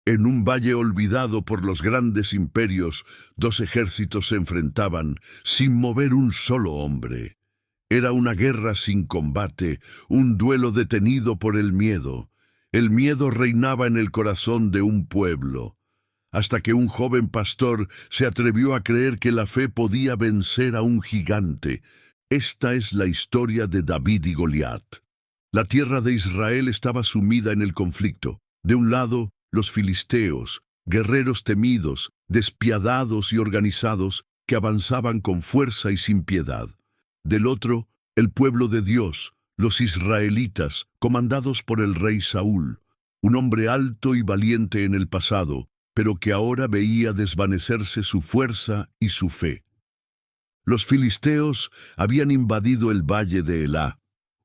En un valle olvidado por los grandes imperios, dos ejércitos se enfrentaban sin mover un solo hombre. Era una guerra sin combate, un duelo detenido por el miedo. El miedo reinaba en el corazón de un pueblo, hasta que un joven pastor se atrevió a creer que la fe podía vencer a un gigante. Esta es la historia de David y Goliat. La tierra de Israel estaba sumida en el conflicto. De un lado, los filisteos, guerreros temidos, despiadados y organizados, que avanzaban con fuerza y sin piedad. Del otro, el pueblo de Dios, los israelitas, comandados por el rey Saúl, un hombre alto y valiente en el pasado, pero que ahora veía desvanecerse su fuerza y su fe. Los filisteos habían invadido el valle de Elá,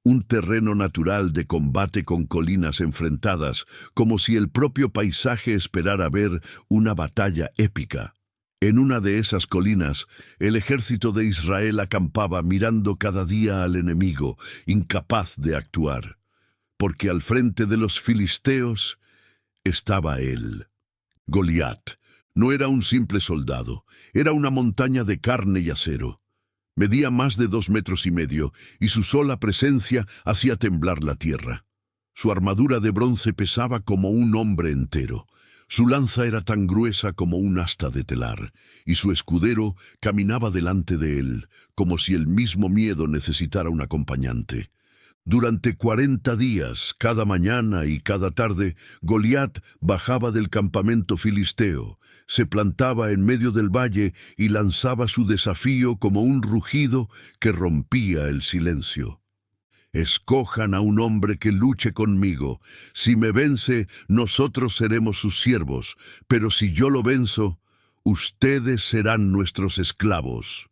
un terreno natural de combate con colinas enfrentadas, como si el propio paisaje esperara ver una batalla épica. En una de esas colinas, el ejército de Israel acampaba mirando cada día al enemigo, incapaz de actuar, porque al frente de los filisteos estaba él. Goliat no era un simple soldado, era una montaña de carne y acero. Medía más de 2,5 metros y su sola presencia hacía temblar la tierra. Su armadura de bronce pesaba como un hombre entero. Su lanza era tan gruesa como un asta de telar, y su escudero caminaba delante de él, como si el mismo miedo necesitara un acompañante. Durante 40 días, cada mañana y cada tarde, Goliat bajaba del campamento filisteo, se plantaba en medio del valle y lanzaba su desafío como un rugido que rompía el silencio. Escojan a un hombre que luche conmigo. Si me vence, nosotros seremos sus siervos, pero si yo lo venzo, ustedes serán nuestros esclavos.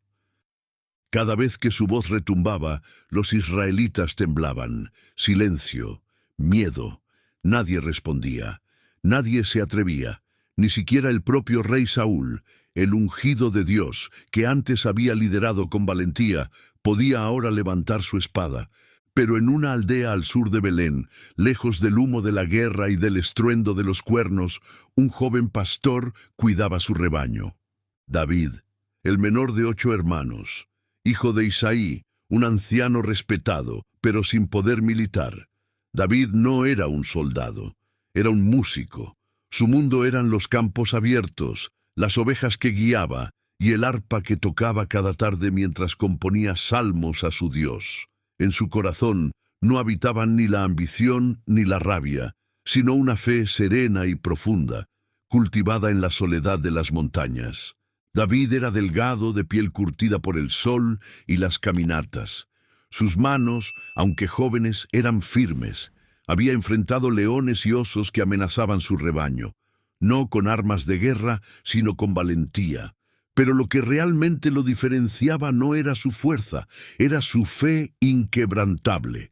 Cada vez que su voz retumbaba, los israelitas temblaban. Silencio, miedo. Nadie respondía. Nadie se atrevía. Ni siquiera el propio rey Saúl, el ungido de Dios, que antes había liderado con valentía, podía ahora levantar su espada. Pero en una aldea al sur de Belén, lejos del humo de la guerra y del estruendo de los cuernos, un joven pastor cuidaba su rebaño. David, el menor de 8 hermanos, hijo de Isaí, un anciano respetado, pero sin poder militar. David no era un soldado, era un músico. Su mundo eran los campos abiertos, las ovejas que guiaba y el arpa que tocaba cada tarde mientras componía salmos a su Dios. En su corazón no habitaban ni la ambición ni la rabia, sino una fe serena y profunda, cultivada en la soledad de las montañas. David era delgado, de piel curtida por el sol y las caminatas. Sus manos, aunque jóvenes, eran firmes. Había enfrentado leones y osos que amenazaban su rebaño, no con armas de guerra, sino con valentía. Pero lo que realmente lo diferenciaba no era su fuerza, era su fe inquebrantable.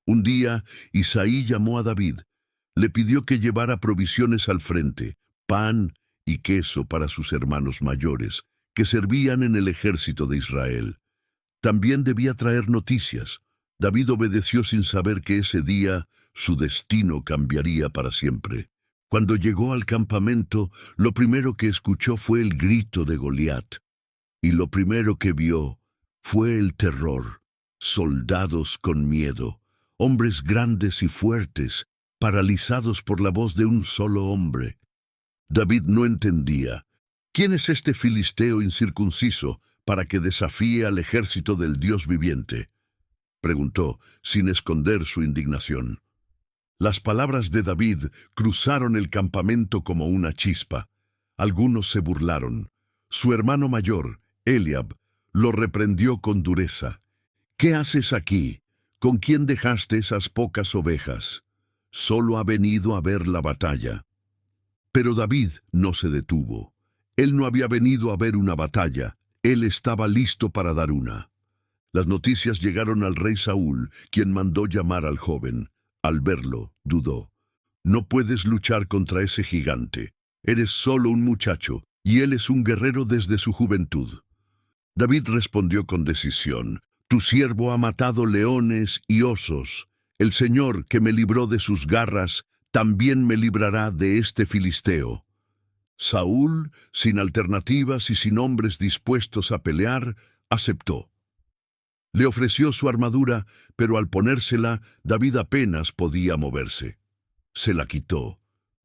Un día, Isaí llamó a David. Le pidió que llevara provisiones al frente, pan y queso para sus hermanos mayores, que servían en el ejército de Israel. También debía traer noticias. David obedeció sin saber que ese día su destino cambiaría para siempre. Cuando llegó al campamento, lo primero que escuchó fue el grito de Goliat, y lo primero que vio fue el terror. Soldados con miedo, hombres grandes y fuertes, paralizados por la voz de un solo hombre. David no entendía. ¿Quién es este filisteo incircunciso para que desafíe al ejército del Dios viviente?, preguntó, sin esconder su indignación. Las palabras de David cruzaron el campamento como una chispa. Algunos se burlaron. Su hermano mayor, Eliab, lo reprendió con dureza. «¿Qué haces aquí? ¿Con quién dejaste esas pocas ovejas? Solo ha venido a ver la batalla». Pero David no se detuvo. Él no había venido a ver una batalla, él estaba listo para dar una. Las noticias llegaron al rey Saúl, quien mandó llamar al joven. Al verlo, dudó. «No puedes luchar contra ese gigante. Eres solo un muchacho, y él es un guerrero desde su juventud». David respondió con decisión. «Tu siervo ha matado leones y osos. El Señor, que me libró de sus garras, también me librará de este filisteo. Saúl, sin alternativas y sin hombres dispuestos a pelear, aceptó. Le ofreció su armadura, pero al ponérsela, David apenas podía moverse. Se la quitó,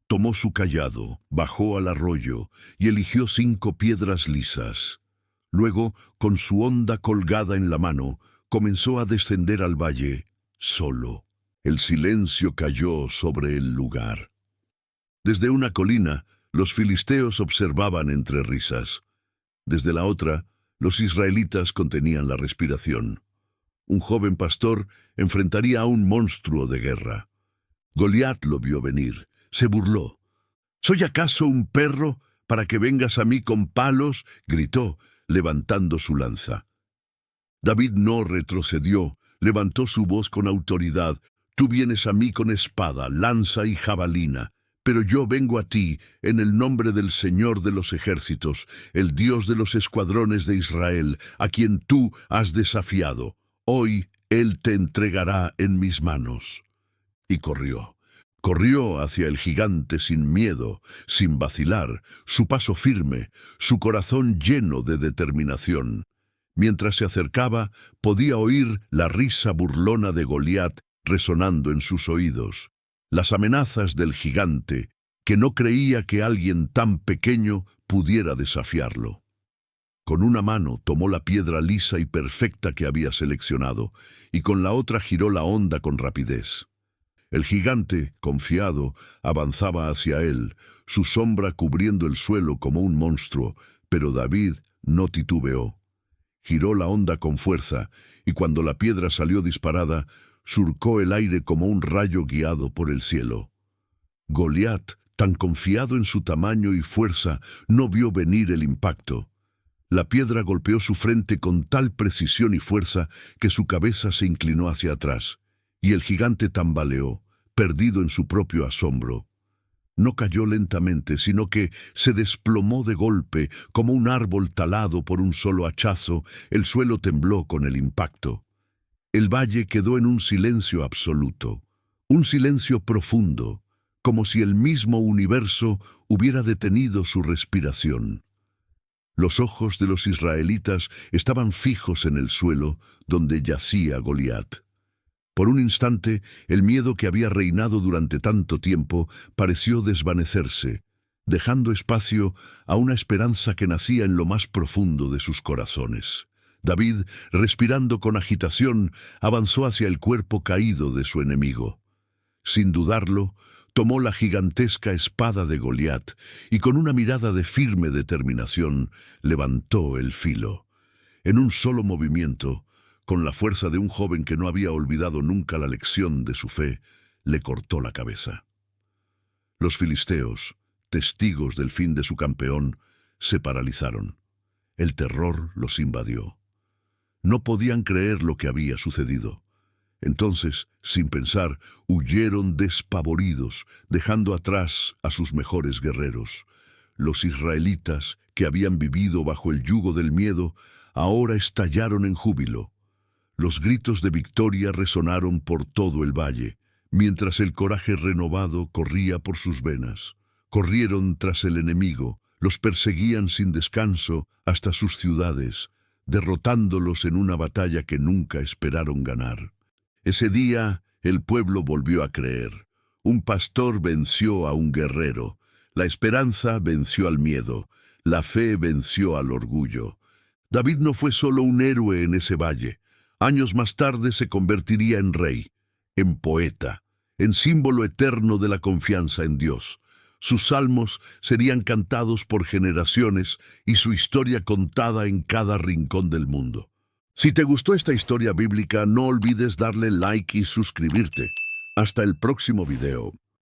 tomó su cayado, bajó al arroyo y eligió 5 piedras lisas. Luego, con su honda colgada en la mano, comenzó a descender al valle, solo. El silencio cayó sobre el lugar. Desde una colina, los filisteos observaban entre risas. Desde la otra, los israelitas contenían la respiración. Un joven pastor enfrentaría a un monstruo de guerra. Goliat lo vio venir, se burló. ¿Soy acaso un perro para que vengas a mí con palos?, gritó, levantando su lanza. David no retrocedió, levantó su voz con autoridad. Tú vienes a mí con espada, lanza y jabalina, pero yo vengo a ti en el nombre del Señor de los ejércitos, el Dios de los escuadrones de Israel, a quien tú has desafiado. Hoy Él te entregará en mis manos. Y corrió. Corrió hacia el gigante sin miedo, sin vacilar, su paso firme, su corazón lleno de determinación. Mientras se acercaba, podía oír la risa burlona de Goliat resonando en sus oídos, las amenazas del gigante, que no creía que alguien tan pequeño pudiera desafiarlo. Con una mano tomó la piedra lisa y perfecta que había seleccionado, y con la otra giró la honda con rapidez. El gigante, confiado, avanzaba hacia él, su sombra cubriendo el suelo como un monstruo, pero David no titubeó. Giró la honda con fuerza, y cuando la piedra salió disparada, surcó el aire como un rayo guiado por el cielo. Goliat, tan confiado en su tamaño y fuerza, no vio venir el impacto. La piedra golpeó su frente con tal precisión y fuerza que su cabeza se inclinó hacia atrás, y el gigante tambaleó, perdido en su propio asombro. No cayó lentamente, sino que se desplomó de golpe, como un árbol talado por un solo hachazo. El suelo tembló con el impacto. El valle quedó en un silencio absoluto, un silencio profundo, como si el mismo universo hubiera detenido su respiración. Los ojos de los israelitas estaban fijos en el suelo donde yacía Goliat. Por un instante, el miedo que había reinado durante tanto tiempo pareció desvanecerse, dejando espacio a una esperanza que nacía en lo más profundo de sus corazones. David, respirando con agitación, avanzó hacia el cuerpo caído de su enemigo. Sin dudarlo, tomó la gigantesca espada de Goliat y con una mirada de firme determinación levantó el filo. En un solo movimiento, con la fuerza de un joven que no había olvidado nunca la lección de su fe, le cortó la cabeza. Los filisteos, testigos del fin de su campeón, se paralizaron. El terror los invadió. No podían creer lo que había sucedido. Entonces, sin pensar, huyeron despavoridos, dejando atrás a sus mejores guerreros. Los israelitas, que habían vivido bajo el yugo del miedo, ahora estallaron en júbilo. Los gritos de victoria resonaron por todo el valle, mientras el coraje renovado corría por sus venas. Corrieron tras el enemigo, los perseguían sin descanso hasta sus ciudades, derrotándolos en una batalla que nunca esperaron ganar. Ese día, el pueblo volvió a creer. Un pastor venció a un guerrero. La esperanza venció al miedo. La fe venció al orgullo. David no fue solo un héroe en ese valle. Años más tarde se convertiría en rey, en poeta, en símbolo eterno de la confianza en Dios. Sus salmos serían cantados por generaciones y su historia contada en cada rincón del mundo. Si te gustó esta historia bíblica, no olvides darle like y suscribirte. Hasta el próximo video.